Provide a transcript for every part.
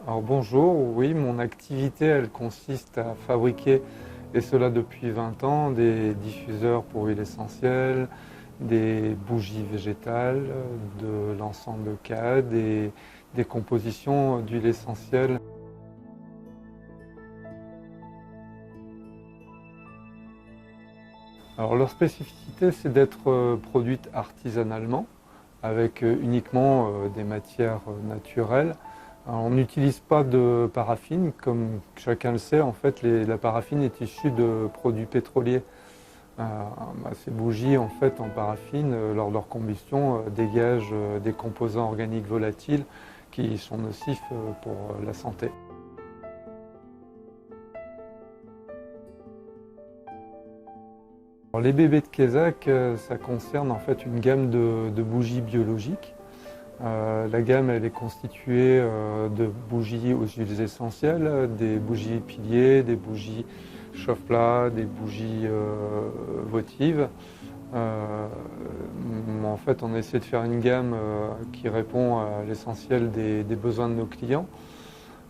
Alors bonjour, oui, mon activité elle consiste à fabriquer, et cela depuis 20 ans, des diffuseurs pour huile essentielle, des bougies végétales, de l'encens de cad et des compositions d'huile essentielle. Alors leur spécificité c'est d'être produite artisanalement avec uniquement des matières naturelles. Alors, on n'utilise pas de paraffine, comme chacun le sait, en fait la paraffine est issue de produits pétroliers. Ces bougies en fait en paraffine, lors de leur combustion, dégagent des composants organiques volatiles qui sont nocifs pour la santé. Alors, les bébés de Kézak, ça concerne en fait une gamme de bougies biologiques. La gamme elle est constituée de bougies aux huiles essentielles, des bougies piliers, des bougies chauffe-plat, des bougies votives. En fait, on essaie de faire une gamme qui répond à l'essentiel des besoins de nos clients.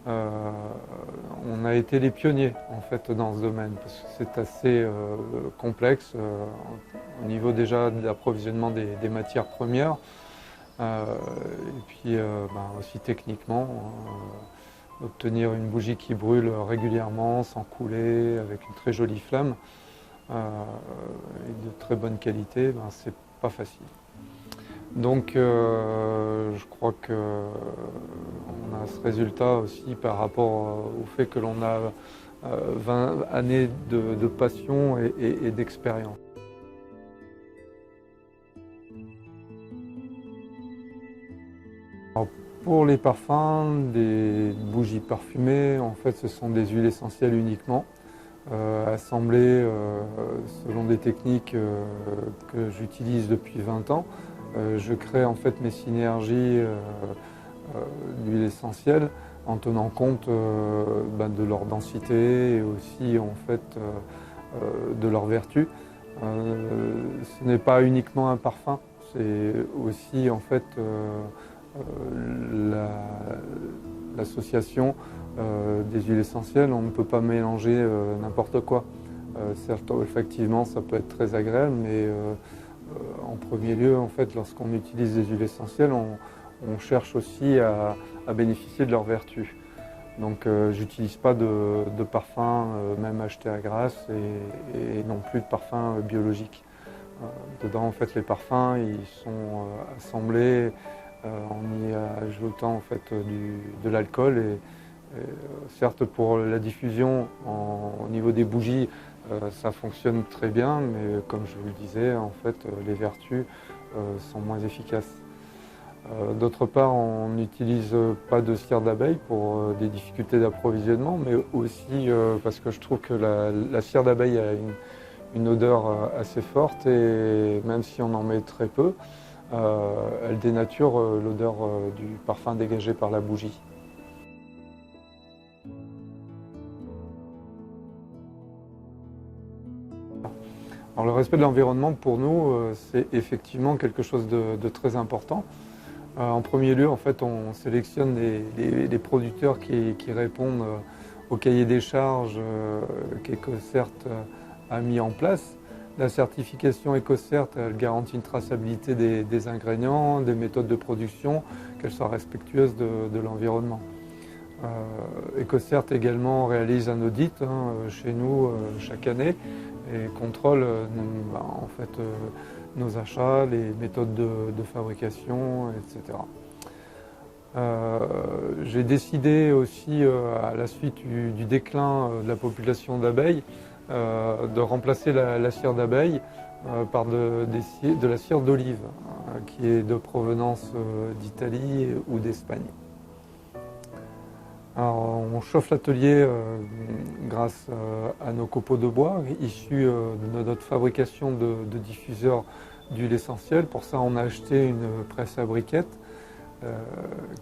On a été les pionniers en fait dans ce domaine parce que c'est assez complexe au niveau déjà de l'approvisionnement des matières premières. Et puis aussi techniquement, obtenir une bougie qui brûle régulièrement, sans couler, avec une très jolie flamme et de très bonne qualité, c'est pas facile. Donc je crois qu'on a ce résultat aussi par rapport au fait que l'on a 20 années de passion et d'expérience. Pour les parfums, des bougies parfumées, en fait ce sont des huiles essentielles uniquement, assemblées selon des techniques que j'utilise depuis 20 ans. Je crée en fait mes synergies d'huiles essentielles en tenant compte de leur densité et aussi en fait de leurs vertus. Ce n'est pas uniquement un parfum, c'est aussi en fait l'association des huiles essentielles. On ne peut pas mélanger n'importe quoi. Certes, olfactivement, ça peut être très agréable, mais en premier lieu, en fait, lorsqu'on utilise des huiles essentielles, on cherche aussi à bénéficier de leurs vertus. Donc, j'utilise pas de parfum, même acheté à Grasse, et non plus de parfum biologique. Dedans, en fait, les parfums, ils sont assemblés en y ajoutant en fait de l'alcool et certes pour la diffusion au niveau des bougies ça fonctionne très bien, mais comme je vous le disais, en fait les vertus sont moins efficaces. D'autre part, on n'utilise pas de cire d'abeille pour des difficultés d'approvisionnement, mais aussi parce que je trouve que la cire d'abeille a une odeur assez forte et même si on en met très peu, elle dénature l'odeur du parfum dégagé par la bougie. Alors, le respect de l'environnement pour nous, c'est effectivement quelque chose de très important. En premier lieu, en fait, on sélectionne les producteurs qui répondent au cahier des charges qu'EcoCert a mis en place. La certification EcoCert, elle garantit une traçabilité des ingrédients, des méthodes de production, qu'elles soient respectueuses de l'environnement. EcoCert également réalise un audit chez nous chaque année et contrôle en fait, nos achats, les méthodes de fabrication, etc. J'ai décidé aussi, à la suite du déclin de la population d'abeilles, de remplacer la cire d'abeille par de la cire d'olive, qui est de provenance d'Italie ou d'Espagne. Alors, on chauffe l'atelier grâce à nos copeaux de bois issus de notre fabrication de diffuseurs d'huile essentielle. Pour ça, on a acheté une presse à briquettes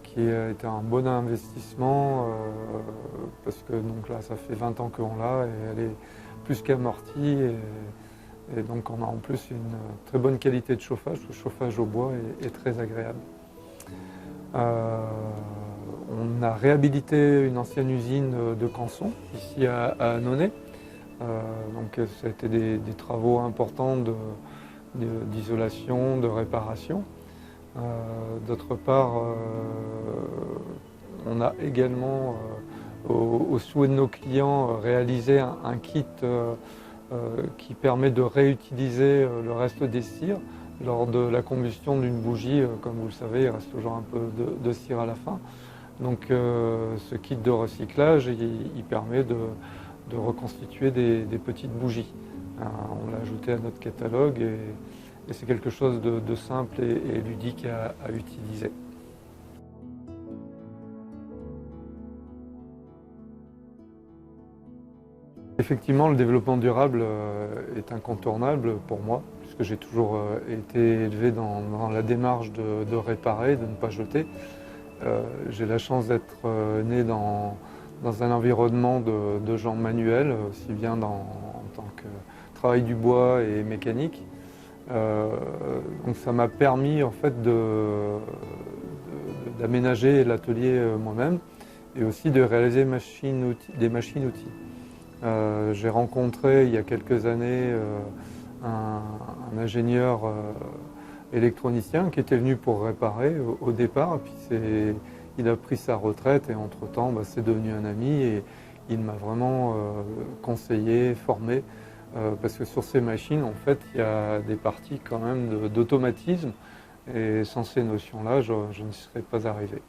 qui a été un bon investissement parce que donc là, ça fait 20 ans qu'on l'a et elle est plus qu'amortie et donc on a en plus une très bonne qualité de chauffage. Le chauffage au bois est très agréable. On a réhabilité une ancienne usine de Canson, ici à Annonay. Donc ça a été des travaux importants d'isolation, de réparation. D'autre part, on a également, au souhait de nos clients, réalisé un kit qui permet de réutiliser le reste des cires. Lors de la combustion d'une bougie, comme vous le savez, il reste toujours un peu de cire à la fin. Donc ce kit de recyclage, il permet de reconstituer des petites bougies. On l'a ajouté à notre catalogue et c'est quelque chose de simple et ludique à utiliser. Effectivement, le développement durable est incontournable pour moi, puisque j'ai toujours été élevé dans la démarche de réparer, de ne pas jeter. J'ai la chance d'être né dans un environnement de gens manuels, aussi bien en tant que travail du bois et mécanique. Donc ça m'a permis en fait d'aménager l'atelier moi-même et aussi de réaliser des machines-outils. J'ai rencontré il y a quelques années un ingénieur électronicien qui était venu pour réparer au départ, puis il a pris sa retraite et entre-temps c'est devenu un ami et il m'a vraiment conseillé, formé, parce que sur ces machines en fait il y a des parties quand même d'automatisme et sans ces notions-là je ne serais pas arrivé.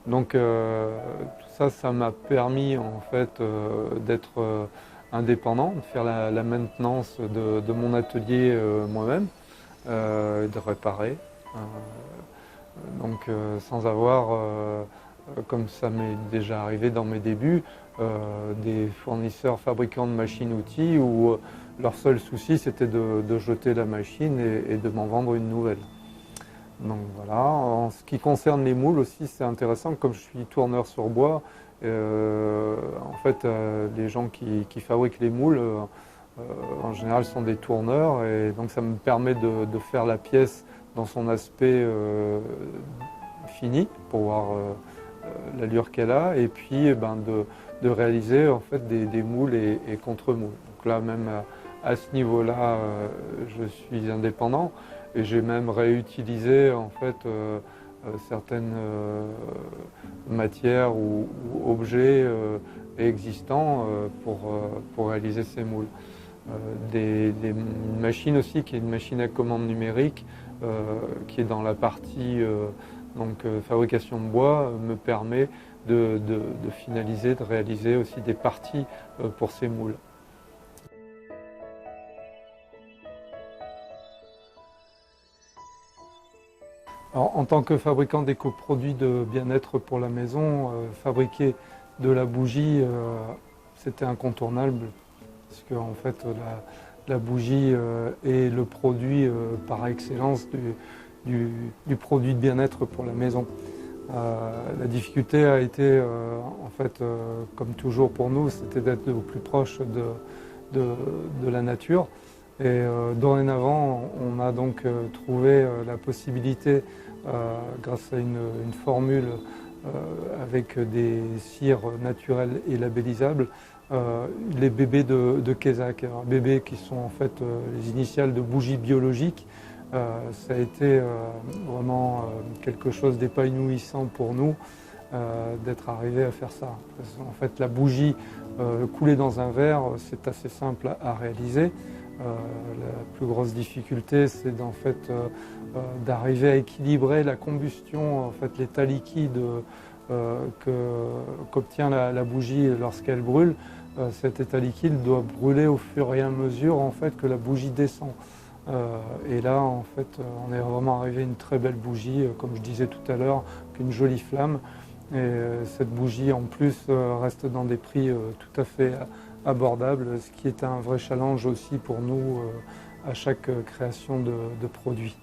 Donc tout ça m'a permis en fait d'être indépendant, de faire la maintenance de mon atelier moi-même, de réparer. Donc sans avoir, comme ça m'est déjà arrivé dans mes débuts, des fournisseurs fabricants de machines-outils où leur seul souci c'était de jeter la machine et de m'en vendre une nouvelle. Donc voilà. En ce qui concerne les moules aussi, c'est intéressant, comme je suis tourneur sur bois, en fait les gens qui fabriquent les moules en général sont des tourneurs et donc ça me permet de faire la pièce dans son aspect fini pour voir l'allure qu'elle a et puis de réaliser en fait des moules et contre-moules. Donc là même à ce niveau-là je suis indépendant. Et j'ai même réutilisé en fait certaines matières ou objets existants pour réaliser ces moules. Des machines aussi, qui est une machine à commande numérique qui est dans la partie fabrication de bois, me permet de finaliser, de réaliser aussi des parties pour ces moules. Alors, en tant que fabricant d'éco-produits de bien-être pour la maison, fabriquer de la bougie, c'était incontournable, parce que en fait, la bougie est le produit par excellence du produit de bien-être pour la maison. La difficulté a été, en fait, comme toujours pour nous, c'était d'être au plus proche de la nature. Et dorénavant, on a donc trouvé la possibilité, grâce à une formule avec des cires naturelles et labellisables, les bébés de Kézak. Alors, bébés qui sont en fait les initiales de bougies biologiques. Ça a été vraiment quelque chose d'épanouissant pour nous d'être arrivé à faire ça. Parce qu'en fait, la bougie coulée dans un verre, c'est assez simple à réaliser. La plus grosse difficulté, c'est en fait d'arriver à équilibrer la combustion, en fait, l'état liquide qu'obtient la bougie lorsqu'elle brûle. Cet état liquide doit brûler au fur et à mesure en fait, que la bougie descend. Et là, en fait, on est vraiment arrivé à une très belle bougie, comme je disais tout à l'heure, qu'une jolie flamme. Et cette bougie, en plus, reste dans des prix tout à fait abordables, ce qui est un vrai challenge aussi pour nous à chaque création de produit.